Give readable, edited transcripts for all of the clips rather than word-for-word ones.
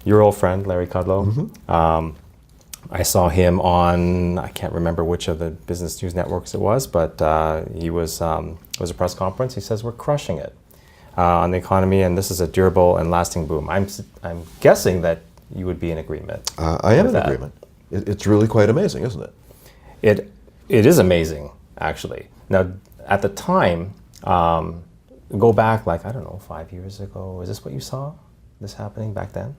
your old friend, Larry Kudlow. I saw him on, I can't remember which of the business news networks it was, but it was a press conference. He says, we're crushing it on the economy, and this is a durable and lasting boom. I'm guessing that you would be in agreement. I am in agreement. It's really quite amazing, isn't it? It is amazing, actually. Now, at the time, go back like, I don't know, 5 years ago, is this what you saw, this happening back then?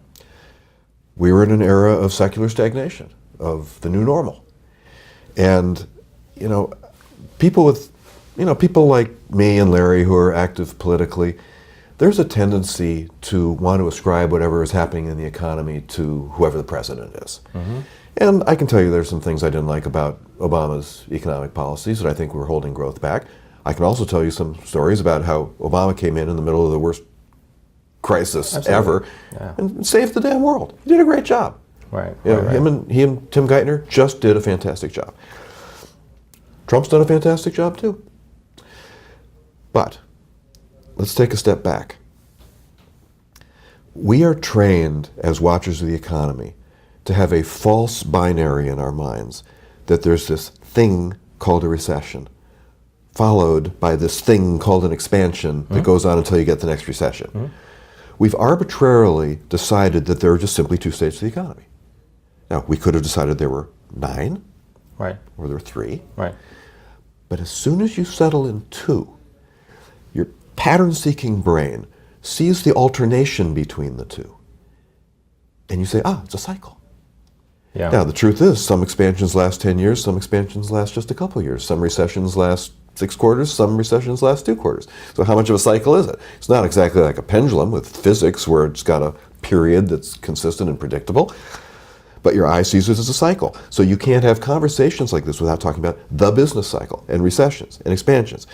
We were in an era of secular stagnation, of the new normal. And, people like me and Larry who are active politically, there's a tendency to want to ascribe whatever is happening in the economy to whoever the president is. And I can tell you there's some things I didn't like about Obama's economic policies that I think were holding growth back. I can also tell you some stories about how Obama came in the middle of the worst crisis ever and saved the damn world. He did a great job. Right. He and Tim Geithner just did a fantastic job. Trump's done a fantastic job too. But let's take a step back. We are trained as watchers of the economy to have a false binary in our minds that there's this thing called a recession, followed by this thing called an expansion that goes on until you get the next recession. We've arbitrarily decided that there are just simply two states of the economy. Now, we could have decided there were 9, Right. or there were 3. Right. But as soon as you settle in 2, your pattern-seeking brain sees the alternation between the two. And you say, it's a cycle. Yeah. Now, the truth is, some expansions last 10 years, some expansions last just a couple years. Some recessions last 6 quarters, some recessions last 2 quarters. So how much of a cycle is it? It's not exactly like a pendulum with physics where it's got a period that's consistent and predictable. But your eye sees it as a cycle. So you can't have conversations like this without talking about the business cycle and recessions and expansions.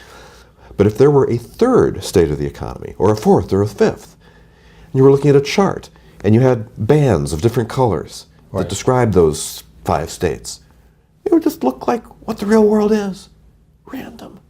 But if there were a 3rd state of the economy, or a 4th or a 5th, and you were looking at a chart, and you had bands of different colors that describe those 5 states, it would just look like what the real world is. Random.